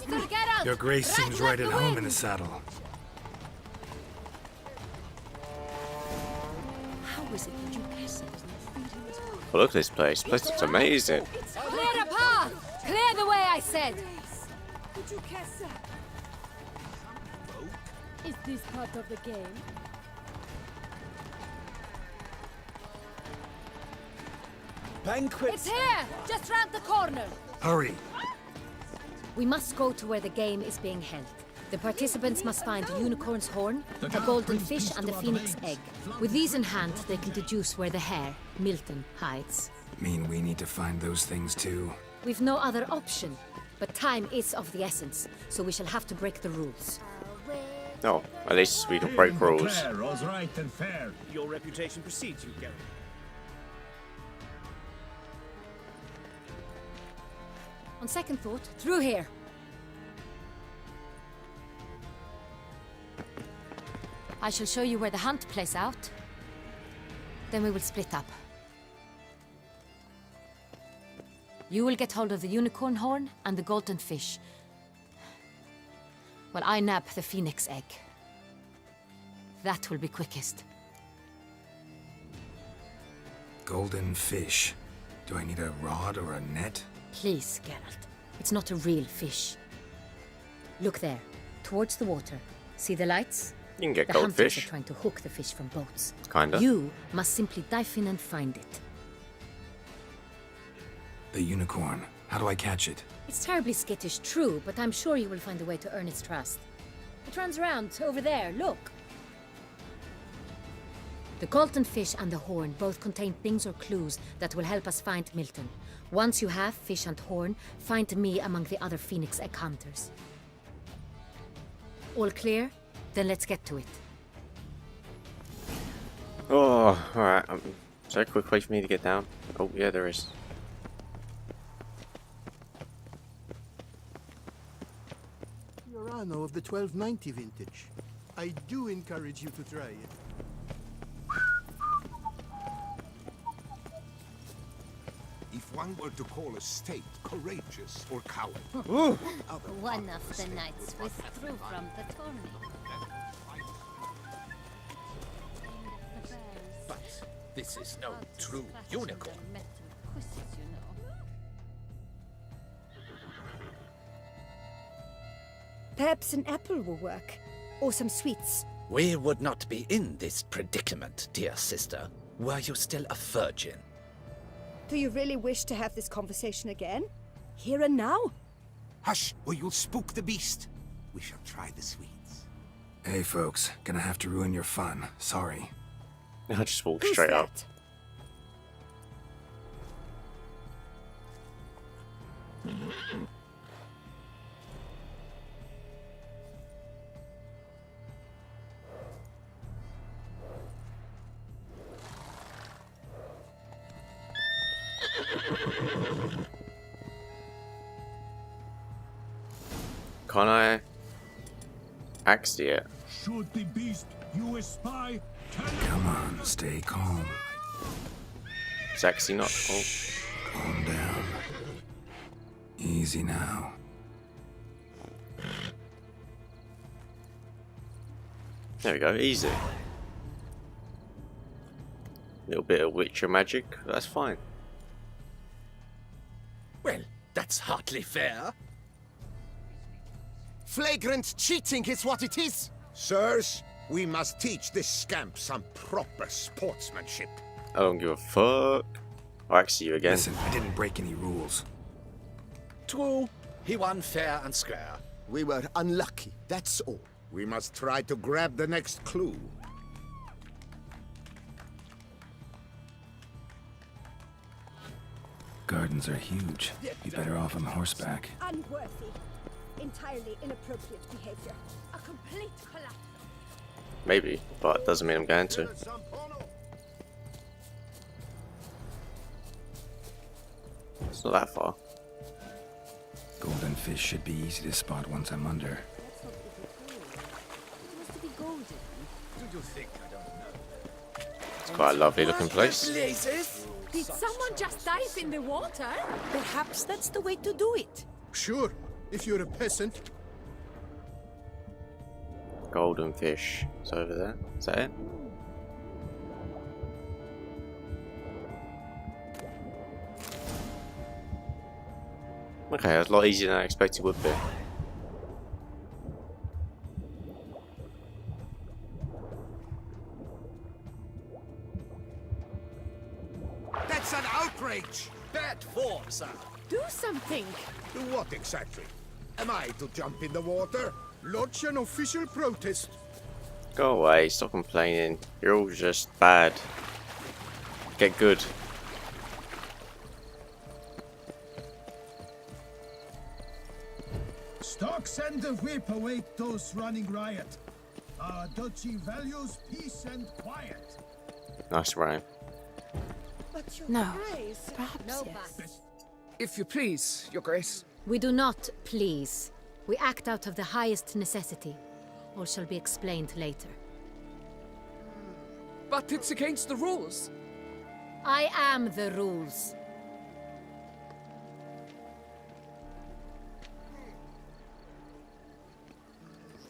Faster, Geralt! Your Grace seems right at like home wind. in the saddle. How is it that you guess it? Well, look at this place. This place looks amazing. Clear a path! Clear the way, I said! Is this part of the game? Banquet. It's here! Just round the corner! Hurry! We must go to where the game is being held. The participants must find a unicorn's horn, a golden fish, and a phoenix egg. With these in hand, they can deduce where the hare, Milton, hides. Mean we need to find those things too? We've no other option, but time is of the essence, so we shall have to break the rules. Oh, at least we can break rules. Beauclair was right and fair. Your reputation precedes you, Geralt. On second thought, through here. I shall show you where the hunt plays out. Then we will split up. You will get hold of the unicorn horn and the golden fish, while I nab the phoenix egg. That will be quickest. Golden fish. Do I need a rod or a net? Please, Geralt. It's not a real fish. Look there, towards the water. See the lights? You can get The hunters goldfish. are trying to hook the fish from boats. Kinda. You must simply dive in and find it. The unicorn. How do I catch it? It's terribly skittish, true, but I'm sure you will find a way to earn its trust. It runs around over there, look. The golden fish and the horn both contain things or clues that will help us find Milton. Once you have fish and horn, find me among the other phoenix egg hunters. All clear? Then let's get to it. Oh, alright. Is there a quick way for me to get down? Oh, yeah, there is. Fiorano of the 1290 vintage. I do encourage you to try it. If one were to call a state courageous or coward, One of the knights withdrew from the tourney. but this is no true unicorn. Perhaps an apple will work. Or some sweets. We would not be in this predicament, dear sister, were you still a virgin. Do you really wish to have this conversation again? Here and now? Hush, or you'll spook the beast. We shall try the sweets. Hey folks, gonna have to ruin your fun. Sorry. I just walk Who's straight up. that? Can I axe it? Should the beast you espy tell Come on, stay calm. It's actually not. Oh, Calm down. Easy now. there we go. Easy. Little bit of Witcher magic. That's fine. Well, that's hardly fair. Flagrant cheating is what it is! Sirs, we must teach this scamp some proper sportsmanship. I don't give a fuck. I'll axe you again. Listen, I didn't break any rules. True, he won fair and square. We were unlucky, that's all. We must try to grab the next clue. Gardens are huge. Be better off on horseback. Unworthy. Entirely inappropriate behavior. A complete collapse. Maybe, but it doesn't mean I'm going to. It's not that far. Golden fish should be easy to spot once I'm under. It's quite a lovely looking place. Did someone just dive in the water? Perhaps that's the way to do it. Sure, if you're a peasant. Golden fish. It's over there. Is that it? Okay, that's a lot easier than I expected it would be. That's an outrage! Bad form, sir. Do something! Do what exactly? Am I to jump in the water? Lodge an official protest. Go away, stop complaining. You're all just bad. Get good. Stocks and the whip await those running riot. Our duchy values peace and quiet. Nice rhyme. But your No. grace. Perhaps No, yes. If you please, Your Grace. We do not please. We act out of the highest necessity. All shall be explained later. But it's against the rules. I am the rules.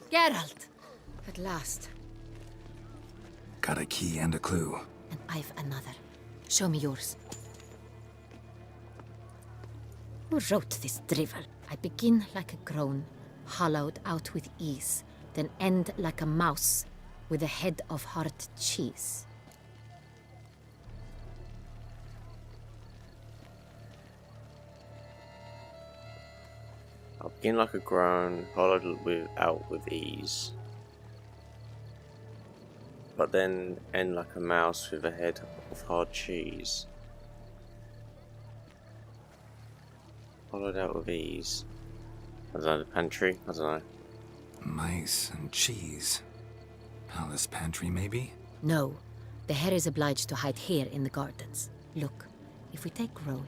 Geralt! At last. Got a key and a clue. And I've another. Show me yours. Who wrote this drivel? I begin like a groan, hollowed out with ease, then end like a mouse, with a head of hard cheese. I'll begin like a groan, hollowed out with ease. But then end like a mouse with a head of hard cheese. Hollowed out with ease. I don't know, the pantry? I don't know. Mice and cheese. Palace pantry, maybe? No, the hare is obliged to hide here in the gardens. Look, if we take groan,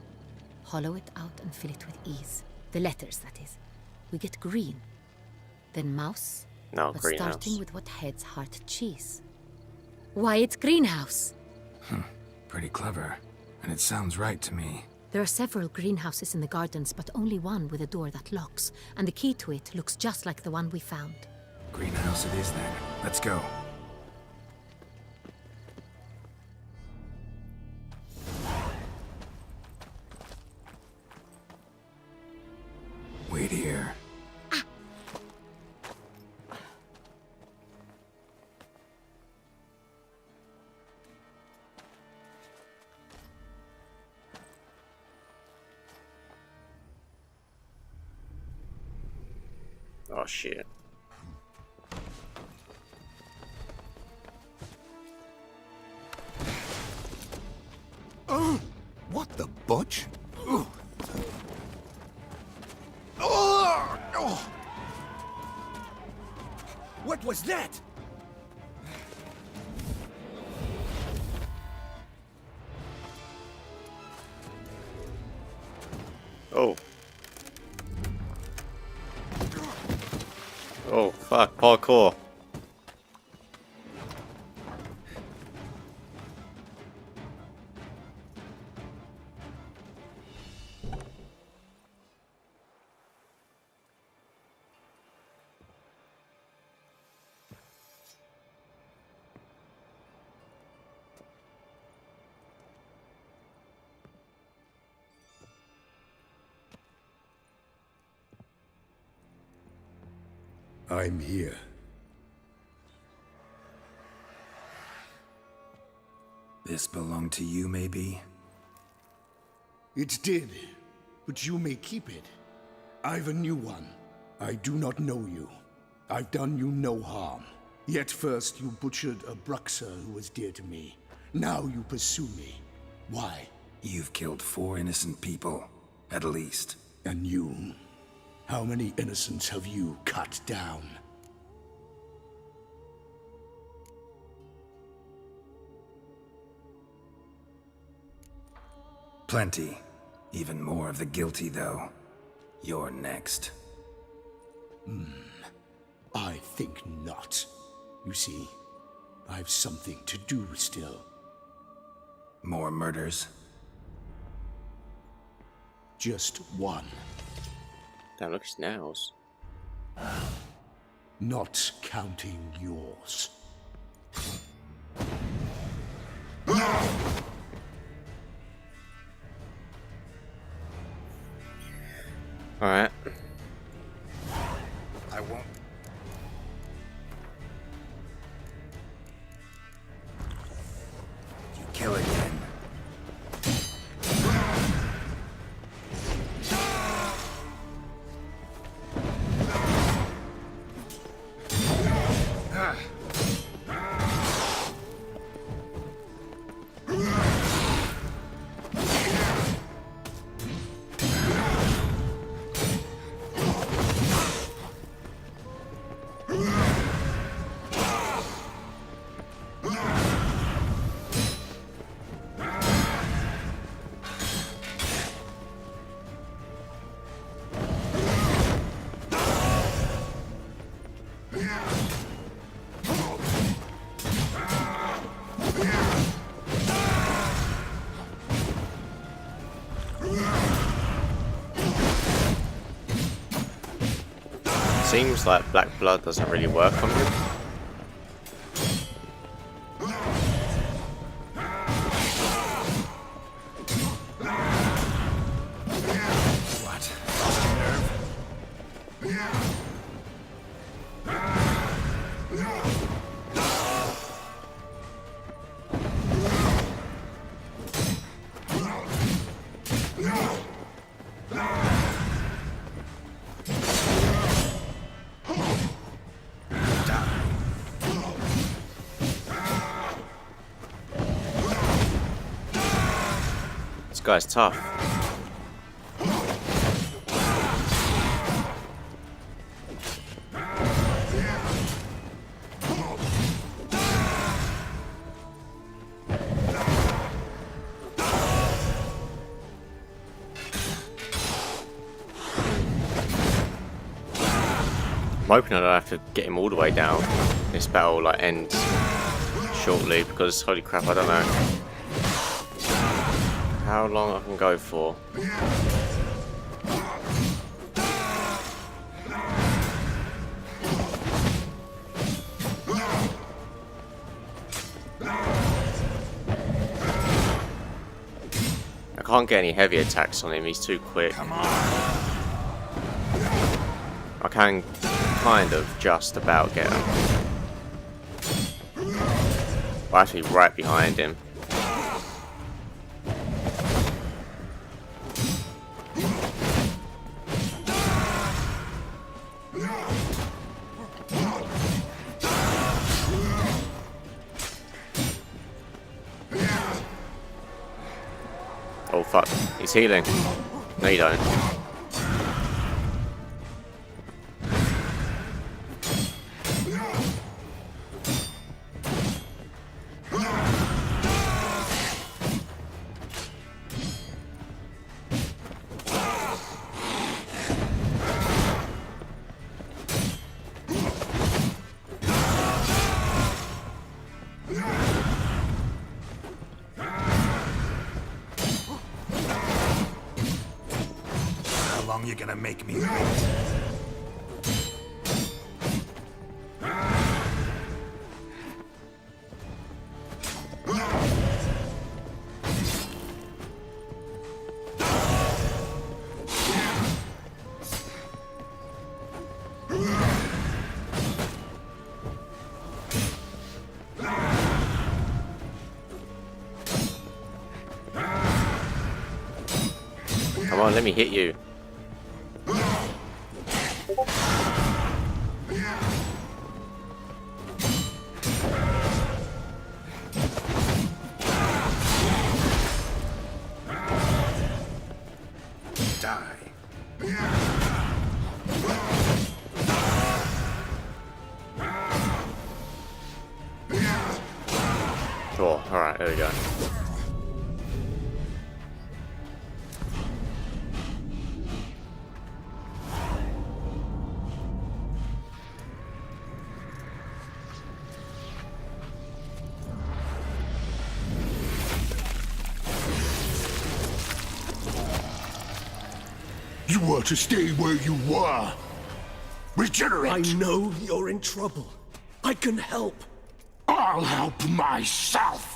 hollow it out and fill it with ease. The letters, that is. We get green. Then mouse, No, but greenhouse. starting with what head's heart cheese. Why, it's greenhouse! Pretty clever. And it sounds right to me. There are several greenhouses in the gardens, but only one with a door that locks, and the key to it looks just like the one we found. Greenhouse it is then. Let's go. Wait here. Oh shit. Oh! What the butch? Oh! Oh! Oh! What was that? Oh. Oh fuck, parkour. I'm here. This belonged to you, maybe? It did, but you may keep it. I've a new one. I do not know you. I've done you no harm. Yet first you butchered a Bruxer who was dear to me. Now you pursue me. Why? You've killed 4 innocent people, at least. And you? How many innocents have you cut down? Plenty. Even more of the guilty, though. You're next. I think not. You see, I've something to do still. More murders? Just one. Damn, look at his nails. Not counting yours. Alright. I won't. You kill again. Seems like black blood doesn't really work on him. What? This guy's tough. I'm hoping I don't have to get him all the way down. This battle like ends shortly because holy crap, I don't know how long I can go for. I can't get any heavy attacks on him, he's too quick. Come on. I can kind of just about get him. I'm actually right behind him. Oh fuck, he's healing. No you don't. How long you gonna make me wait? Come on, let me hit you. Cool, alright, there we go. You were to stay where you were. Regenerate! I know you're in trouble. I can help. I'll help myself!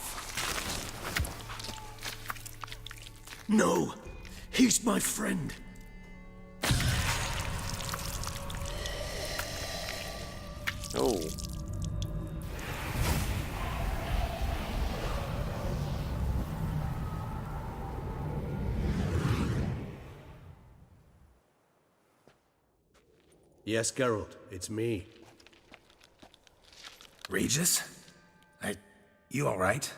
No, he's my friend. Oh. Yes, Geralt, it's me. Regis? You alright?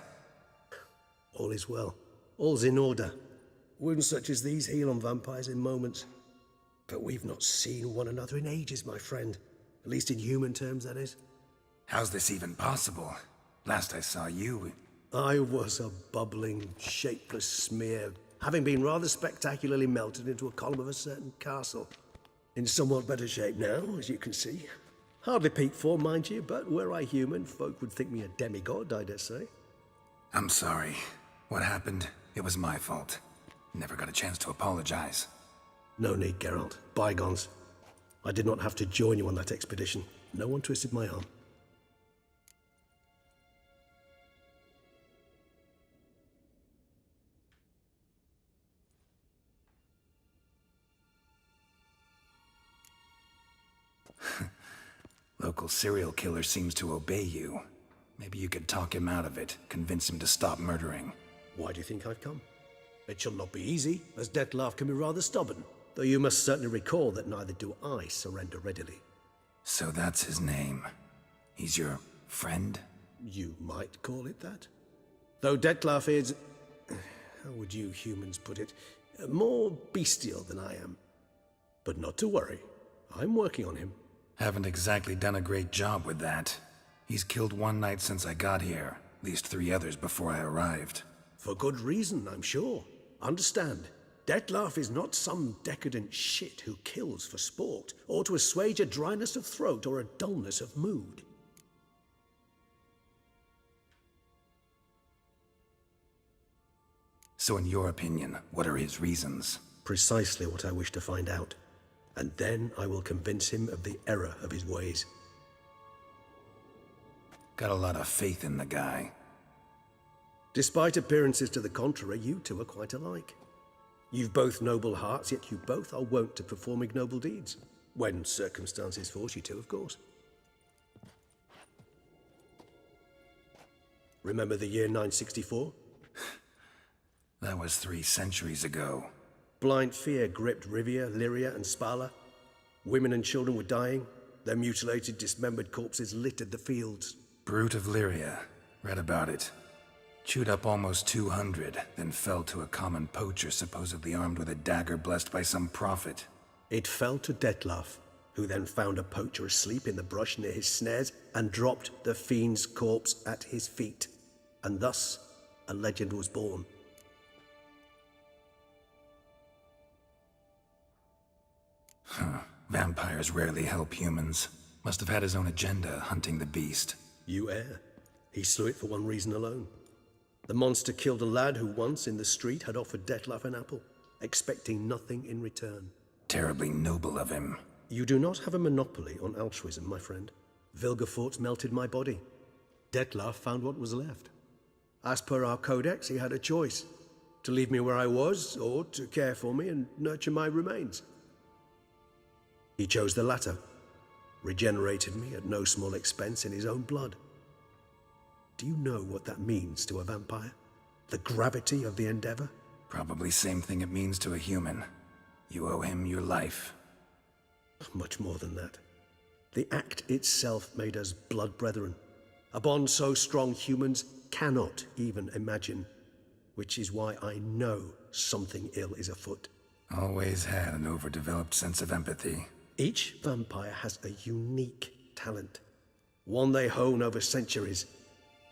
All is well. All's in order. Wounds such as these heal on vampires in moments. But we've not seen one another in ages, my friend. At least in human terms, that is. How's this even possible? Last I saw you... I was a bubbling, shapeless smear, having been rather spectacularly melted into a column of a certain castle. In somewhat better shape now, as you can see. Hardly peak form, mind you, but were I human, folk would think me a demigod, I dare say. I'm sorry. What happened, it was my fault. Never got a chance to apologize. No need, Geralt. Bygones. I did not have to join you on that expedition. No one twisted my arm. Local serial killer seems to obey you. Maybe you could talk him out of it, convince him to stop murdering. Why do you think I've come? It shall not be easy, as Dettlaff can be rather stubborn. Though you must certainly recall that neither do I surrender readily. So that's his name. He's your friend? You might call it that. Though Dettlaff is... how would you humans put it? More bestial than I am. But not to worry. I'm working on him. Haven't exactly done a great job with that. He's killed one knight since I got here, at least 3 others before I arrived. For good reason, I'm sure. Understand, Dettlaff is not some decadent shit who kills for sport, or to assuage a dryness of throat or a dullness of mood. So in your opinion, what are his reasons? Precisely what I wish to find out. And then I will convince him of the error of his ways. Got a lot of faith in the guy. Despite appearances to the contrary, you two are quite alike. You've both noble hearts, yet you both are wont to perform ignoble deeds. When circumstances force you to, of course. Remember the year 964? That was 3 centuries ago. Blind fear gripped Rivia, Lyria, and Spala. Women and children were dying. Their mutilated, dismembered corpses littered the fields. Brute of Lyria. Read about it. Chewed up almost 200, then fell to a common poacher supposedly armed with a dagger blessed by some prophet. It fell to Dettlaff, who then found a poacher asleep in the brush near his snares and dropped the fiend's corpse at his feet. And thus, a legend was born. Huh. Vampires rarely help humans. Must have had his own agenda, hunting the beast. You err. He slew it for one reason alone. The monster killed a lad who once, in the street, had offered Dettlaff an apple, expecting nothing in return. Terribly noble of him. You do not have a monopoly on altruism, my friend. Vilgefortz melted my body. Dettlaff found what was left. As per our codex, he had a choice. To leave me where I was, or to care for me and nurture my remains. He chose the latter. Regenerated me at no small expense in his own blood. Do you know what that means to a vampire? The gravity of the endeavor? Probably same thing it means to a human. You owe him your life. Much more than that. The act itself made us blood brethren. A bond so strong humans cannot even imagine. Which is why I know something ill is afoot. Always had an overdeveloped sense of empathy. Each vampire has a unique talent. One they hone over centuries.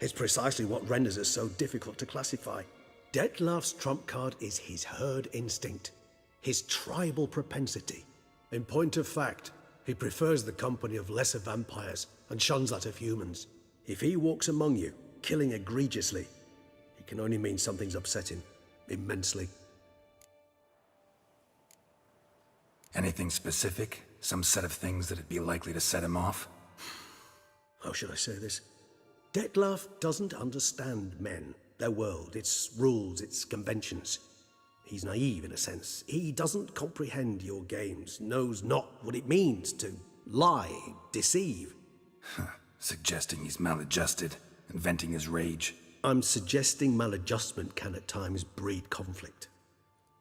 It's precisely what renders us so difficult to classify. Dettlaff's trump card is his herd instinct. His tribal propensity. In point of fact, he prefers the company of lesser vampires and shuns that of humans. If he walks among you, killing egregiously, it can only mean something's upset him, immensely. Anything specific? Some set of things that'd be likely to set him off? How should I say this? Detlef doesn't understand men, their world, its rules, its conventions. He's naive in a sense. He doesn't comprehend your games, knows not what it means to lie, deceive. Suggesting he's maladjusted and venting his rage. I'm suggesting maladjustment can at times breed conflict.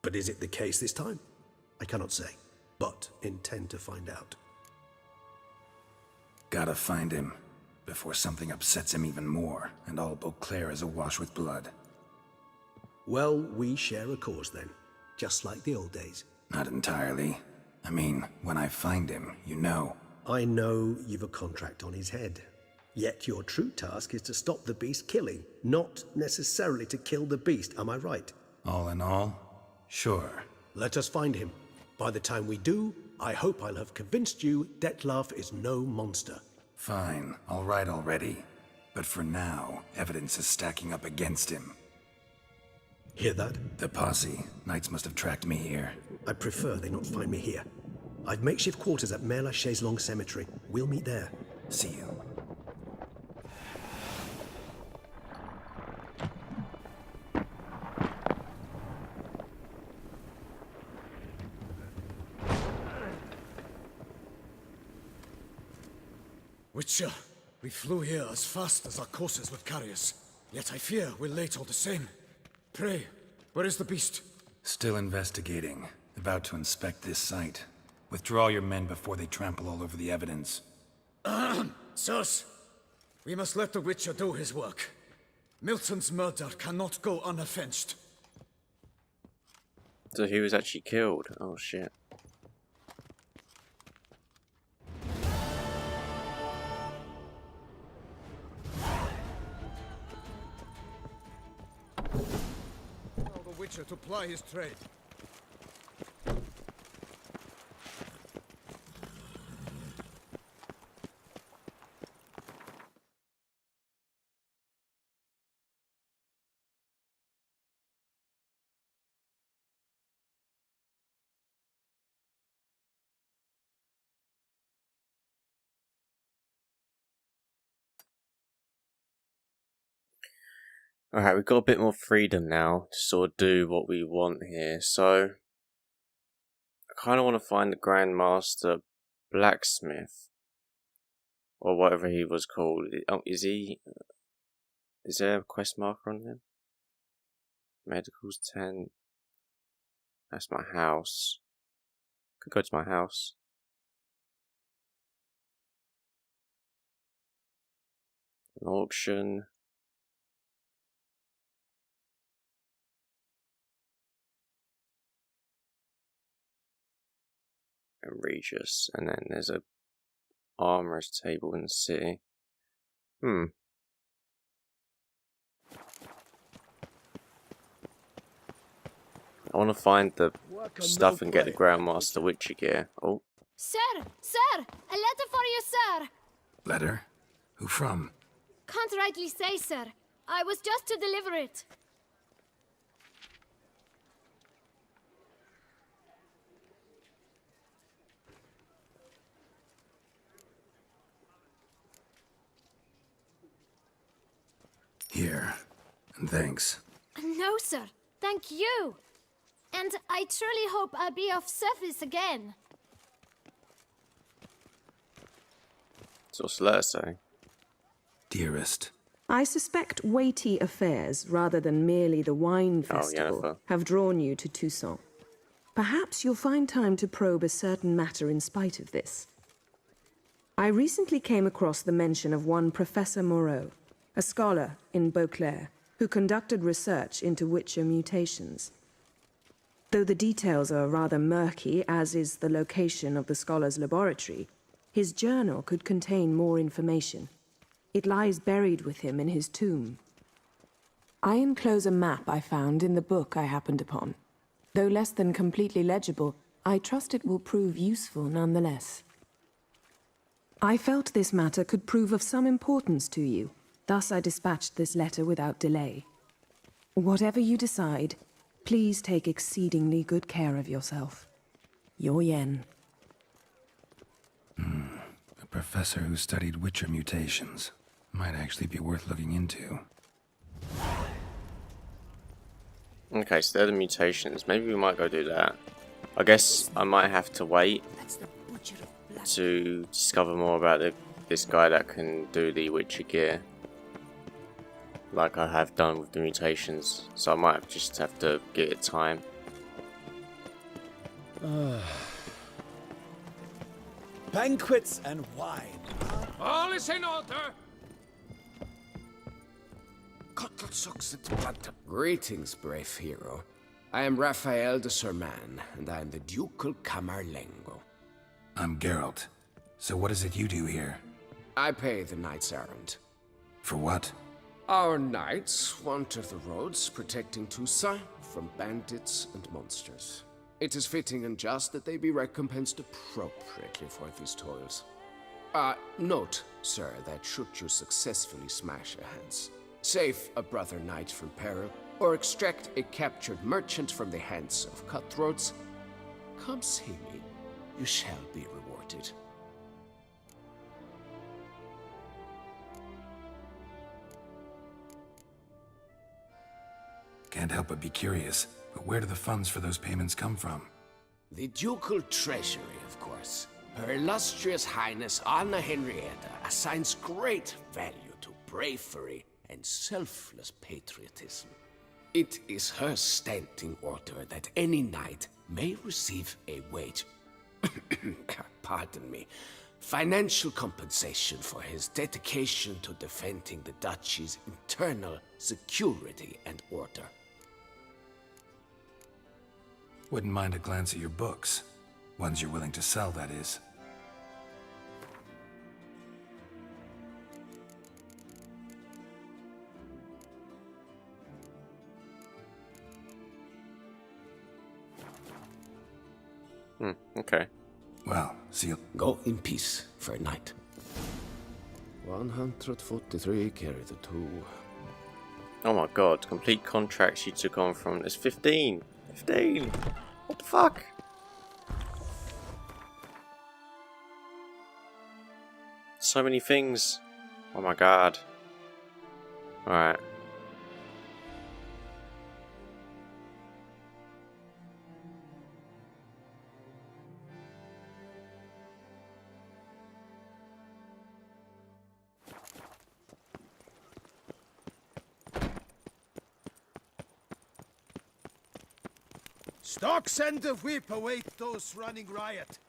But is it the case this time? I cannot say, but intend to find out. Gotta find him before something upsets him even more, and all Beauclair is awash with blood. Well, we share a cause then, just like the old days. Not entirely. I mean, when I find him, you know. I know you've a contract on his head. Yet your true task is to stop the beast killing, not necessarily to kill the beast, am I right? All in all, sure. Let us find him. By the time we do, I hope I'll have convinced you Detlef is no monster. Fine, all right already. But for now, evidence is stacking up against him. Hear that? The posse. Knights must have tracked me here. I prefer they not find me here. I've makeshift quarters at Mère la Chaise-Longue Cemetery. We'll meet there. See you. Witcher, we flew here as fast as our courses would carry us. Yet I fear we're late all the same. Pray, where is the beast? Still investigating. About to inspect this site. Withdraw your men before they trample all over the evidence. Sirs, we must let the Witcher do his work. Milton's murder cannot go unavenged. So he was actually killed. Oh shit. Tell the Witcher to ply his trade. Alright, we've got a bit more freedom now to sort of do what we want here. So, I kind of want to find the Grandmaster Blacksmith. Or whatever he was called. Oh, is there a quest marker on him? Medical's 10. That's my house. Could go to my house. An auction. And Regis, and then there's a armorer's table in the city. I want to find the stuff and get the Grandmaster Witcher gear. Oh. Sir! Sir! A letter for you, sir! Letter? Who from? Can't rightly say, sir. I was just to deliver it. Here. And thanks. No, sir. Thank you. And I truly hope I'll be of service again. So what's the letter say? Dearest. I suspect weighty affairs, rather than merely the wine festival, have drawn you to Toussaint. Perhaps you'll find time to probe a certain matter in spite of this. I recently came across the mention of one Professor Moreau, a scholar in Beauclair, who conducted research into Witcher mutations. Though the details are rather murky, as is the location of the scholar's laboratory, his journal could contain more information. It lies buried with him in his tomb. I enclose a map I found in the book I happened upon. Though less than completely legible, I trust it will prove useful nonetheless. I felt this matter could prove of some importance to you. Thus I dispatched this letter without delay. Whatever you decide, please take exceedingly good care of yourself. Your yen. A professor who studied Witcher mutations. Might actually be worth looking into. Okay, so they're the mutations. Maybe we might go do that. I guess I might have to wait to discover more about this guy that can do the Witcher gear, like I have done with the mutations. So I might just have to give it time. Banquets and wine. All is in order. Greetings, brave hero. I am Raphael de Serman, and I am the Ducal Camarlengo. I'm Geralt. So what is it you do here? I pay the knight's errand. For what? Our knights wander the roads, protecting Toussaint from bandits and monsters. It is fitting and just that they be recompensed appropriately for these toils. Note, sir, that should you successfully smash a Hans, save a brother knight from peril, or extract a captured merchant from the hands of cutthroats, come see me. You shall be rewarded. Can't help but be curious, but where do the funds for those payments come from? The ducal treasury, of course. Her illustrious highness Anna Henrietta assigns great value to bravery and selfless patriotism. It is her standing order that any knight may receive a wage, pardon me, financial compensation for his dedication to defending the duchy's internal security and order. Wouldn't mind a glance at your books. Ones you're willing to sell, that is. Okay. Well, see you. Go in peace, fair knight. 143 carry the 2. Oh my god, complete contracts you took on from... There's 15! 15! What the fuck? So many things. Oh my god. Alright. Stocks and the whip await those running riot.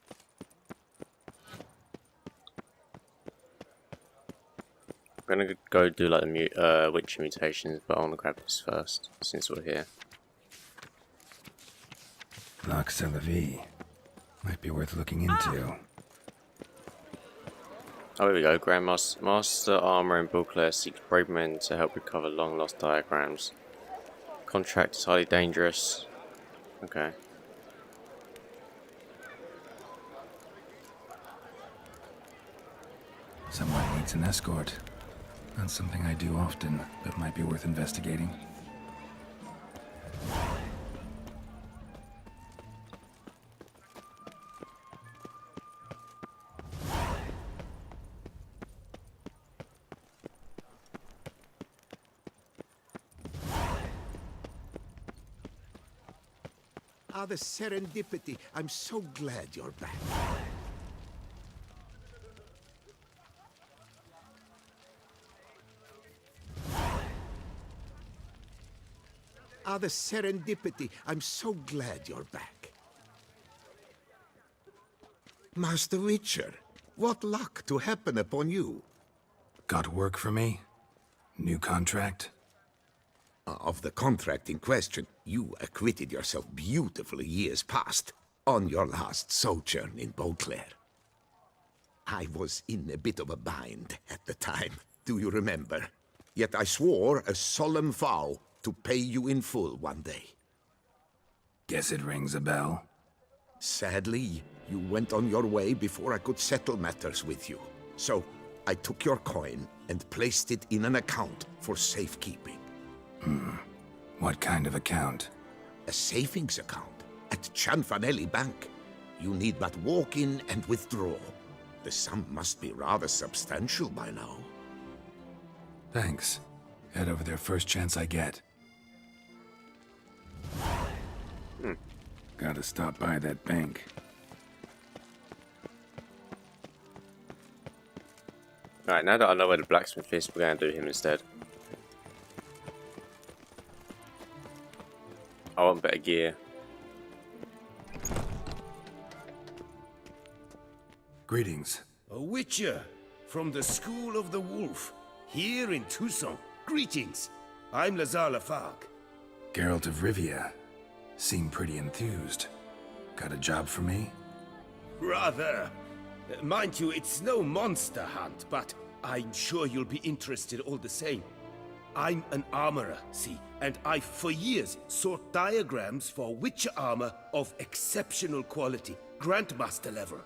I'm gonna go do like the Witcher mutations, but I want to grab this first, since we're here. AlexanderHD. Might be worth looking into. Oh, here we go. Master Armor and Beauclair seeks brave men to help recover long-lost diagrams. Contract is highly dangerous. Okay. Someone needs an escort. Not something I do often, but might be worth investigating. The serendipity. I'm so glad you're back. The serendipity. I'm so glad you're back. Master Witcher, what luck to happen upon you. Got work for me? New contract? Of the contract in question, you acquitted yourself beautifully years past, on your last sojourn in Beauclair. I was in a bit of a bind at the time, do you remember? Yet I swore a solemn vow to pay you in full one day. Guess it rings a bell. Sadly, you went on your way before I could settle matters with you. So, I took your coin and placed it in an account for safekeeping. What kind of account? A savings account at Cianfanelli Bank. You need but walk in and withdraw. The sum must be rather substantial by now. Thanks. Head over there first chance I get. Gotta stop by that bank. Alright, now that I know where the blacksmith is, we're going to do him instead. I want better gear. Greetings. A witcher from the School of the Wolf, here in Tucson. Greetings. I'm Lazar Lafargue. Geralt of Rivia. Seem pretty enthused. Got a job for me? Rather. Mind you, it's no monster hunt, but I'm sure you'll be interested all the same. I'm an armorer, see, and I've for years sought diagrams for witcher armor of exceptional quality, Grandmaster level.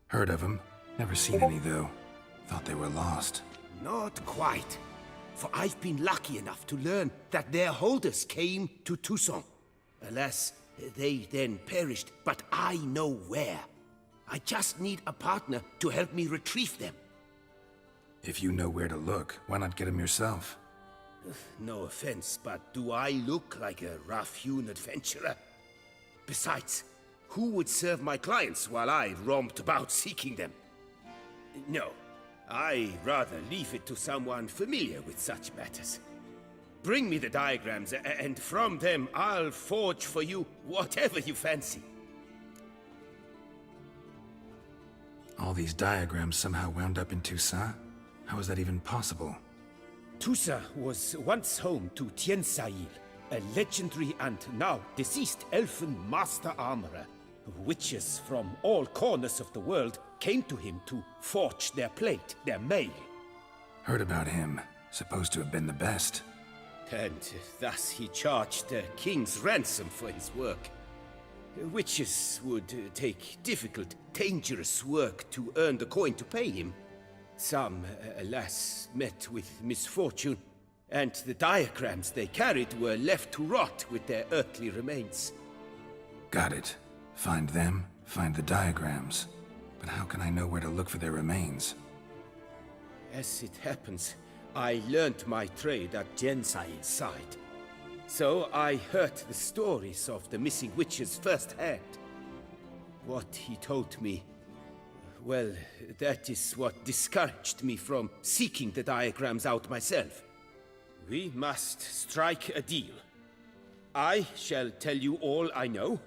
Heard of them. Never seen any, though. Thought they were lost. Not quite. For I've been lucky enough to learn that their holders came to Tucson. Alas, they then perished, but I know where. I just need a partner to help me retrieve them. If you know where to look, why not get them yourself? No offense, but do I look like a rough-hewn adventurer? Besides, who would serve my clients while I romped about seeking them? No, I rather leave it to someone familiar with such matters. Bring me the diagrams, and from them I'll forge for you whatever you fancy. All these diagrams somehow wound up in Tucson? How is that even possible? Tucson was once home to Tiensail, a legendary and now deceased elfin master armorer. Witches from all corners of the world came to him to forge their plate, their mail. Heard about him. Supposed to have been the best. And thus he charged the king's ransom for his work. Witches would take difficult, dangerous work to earn the coin to pay him. Some, alas, met with misfortune, and the diagrams they carried were left to rot with their earthly remains. Got it. Find them, find the diagrams. But how can I know where to look for their remains? As it happens, I learned my trade at Jensail's side. So I heard the stories of the missing witches firsthand. What he told me, well, that is what discouraged me from seeking the diagrams out myself. We must strike a deal. I shall tell you all I know.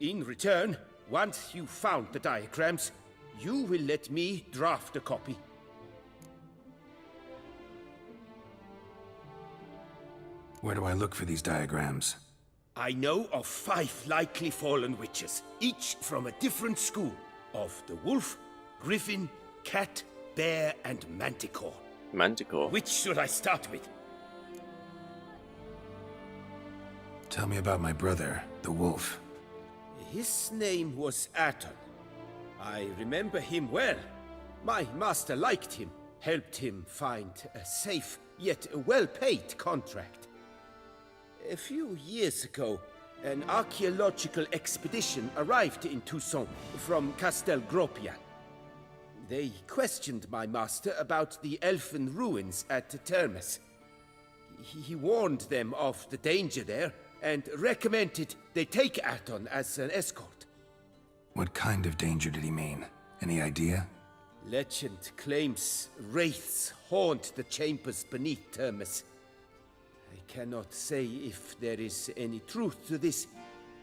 In return, once you've found the diagrams, you will let me draft a copy. Where do I look for these diagrams? I know of 5 likely fallen witches, each from a different school of the wolf, griffin, cat, bear, and manticore. Manticore? Which should I start with? Tell me about my brother, the wolf. His name was Aton. I remember him well. My master liked him, helped him find a safe, yet well-paid contract. A few years ago, an archaeological expedition arrived in Tucson from Castel Gropian. They questioned my master about the elfin ruins at Termes. He warned them of the danger there and recommended they take Aton as an escort. What kind of danger did he mean? Any idea? Legend claims wraiths haunt the chambers beneath Termes. I cannot say if there is any truth to this,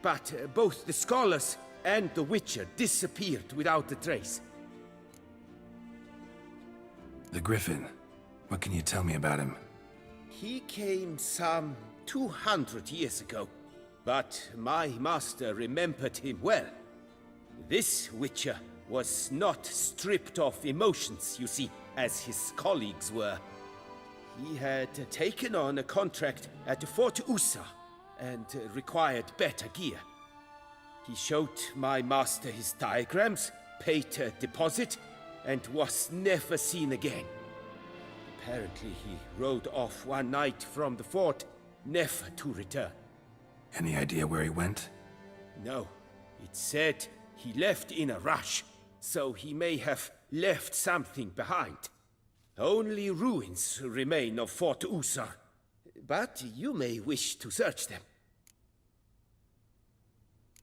but both the scholars and the Witcher disappeared without a trace. The Griffin. What can you tell me about him? He came some 200 years ago, but my master remembered him well. This Witcher was not stripped of emotions, you see, as his colleagues were. He had taken on a contract at Fort Usa and required better gear. He showed my master his diagrams, paid a deposit, and was never seen again. Apparently he rode off one night from the fort, never to return. Any idea where he went? No. It said he left in a rush, so he may have left something behind. Only ruins remain of Fort Usar, but you may wish to search them.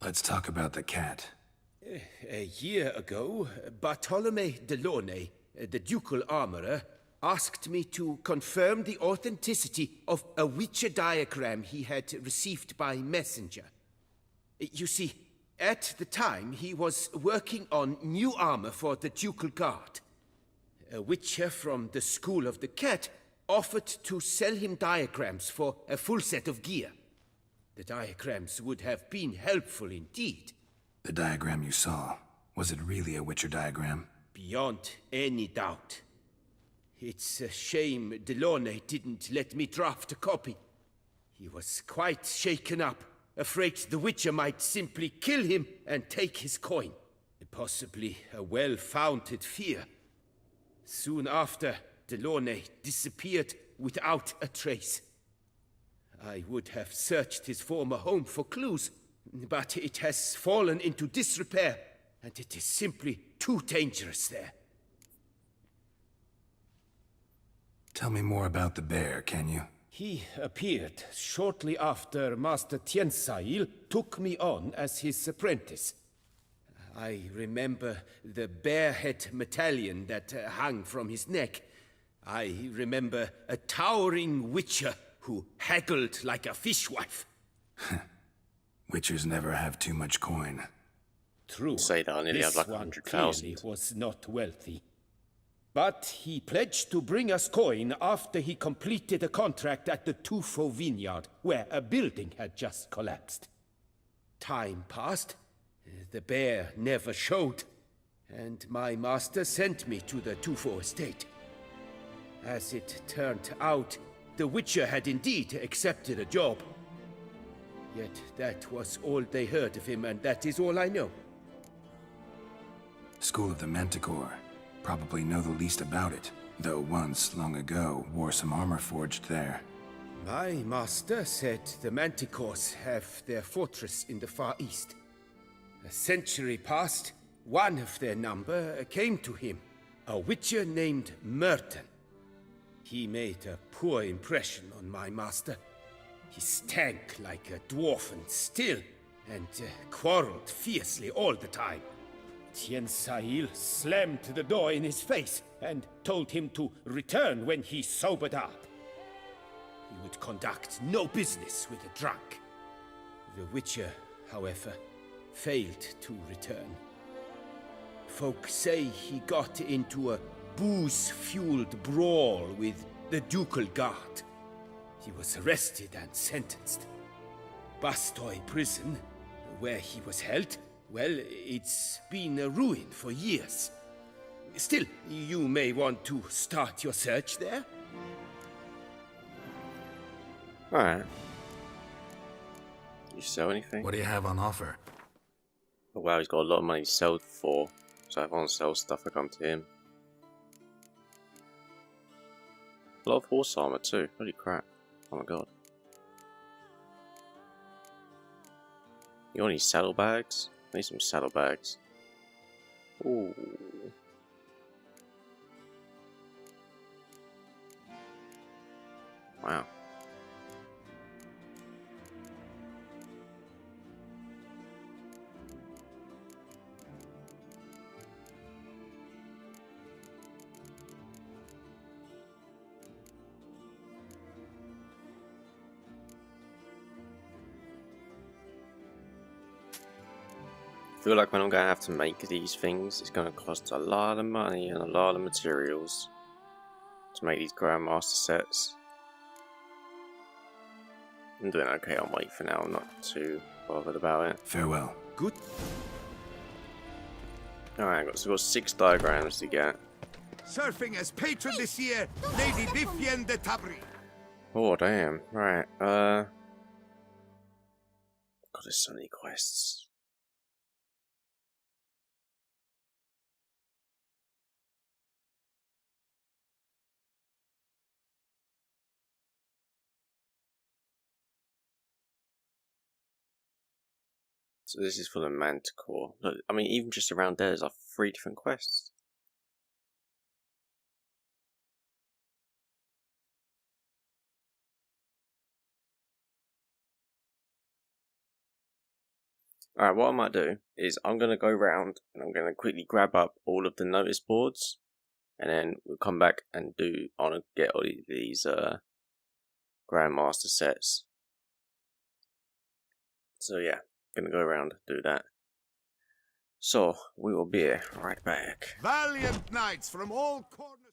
Let's talk about the cat. A year ago, Bartolome de Launay, the ducal armorer, asked me to confirm the authenticity of a Witcher diagram he had received by messenger. You see, at the time he was working on new armor for the ducal guard. A Witcher from the School of the Cat offered to sell him diagrams for a full set of gear. The diagrams would have been helpful indeed. The diagram you saw, was it really a Witcher diagram? Beyond any doubt. It's a shame Delaunay didn't let me draft a copy. He was quite shaken up, afraid the Witcher might simply kill him and take his coin. Possibly a well-founded fear. Soon after, Delaunay disappeared without a trace. I would have searched his former home for clues, but it has fallen into disrepair, and it is simply too dangerous there. Tell me more about the bear, can you? He appeared shortly after Master Tiensail took me on as his apprentice. I remember the bear-head medallion that hung from his neck. I remember a towering witcher who haggled like a fishwife. Witchers never have too much coin. True. Say that I nearly have like 100,000. Was not wealthy. But he pledged to bring us coin after he completed a contract at the Tufo vineyard, where a building had just collapsed. Time passed. The bear never showed, and my master sent me to the Tufo estate. As it turned out, the Witcher had indeed accepted a job. Yet that was all they heard of him, and that is all I know. School of the Manticore. Probably know the least about it, though once, long ago, wore some armor forged there. My master said the Manticores have their fortress in the Far East. A century past, one of their number came to him, a Witcher named Merton. He made a poor impression on my master. He stank like a dwarfen still, and quarreled fiercely all the time. Tiensail slammed the door in his face and told him to return when he sobered up. He would conduct no business with a drunk. The Witcher, however, failed to return. Folk say he got into a booze-fueled brawl with the ducal guard. He was arrested and sentenced. Bastoy prison, where he was held, well, it's been a ruin for years. Still, you may want to start your search there. Alright. You sell anything? What do you have on offer? Oh wow, he's got a lot of money to sell for. So if I want to sell stuff, I come to him. A lot of horse armor too. Holy crap. Oh my god. You want any saddlebags? I need some saddlebags. Ooh. Wow. I feel like when I'm going to have to make these things, it's going to cost a lot of money and a lot of materials to make these Grandmaster sets. I'm doing okay on weight for now, I'm not too bothered about it. Farewell. Good. Alright, so we've got 6 diagrams to get. Surfing as patron this year, Lady Vivienne de Tabry. Oh, damn. Right, God, there's so many quests. So this is for the Manticore. Look, I mean, even just around there, there's like 3 different quests. Alright, what I might do is I'm going to go round and I'm going to quickly grab up all of the notice boards, and then we'll come back and I want to get all these Grandmaster sets. So yeah, gonna go around and do that. So we will be right back. Valiant knights from all corners.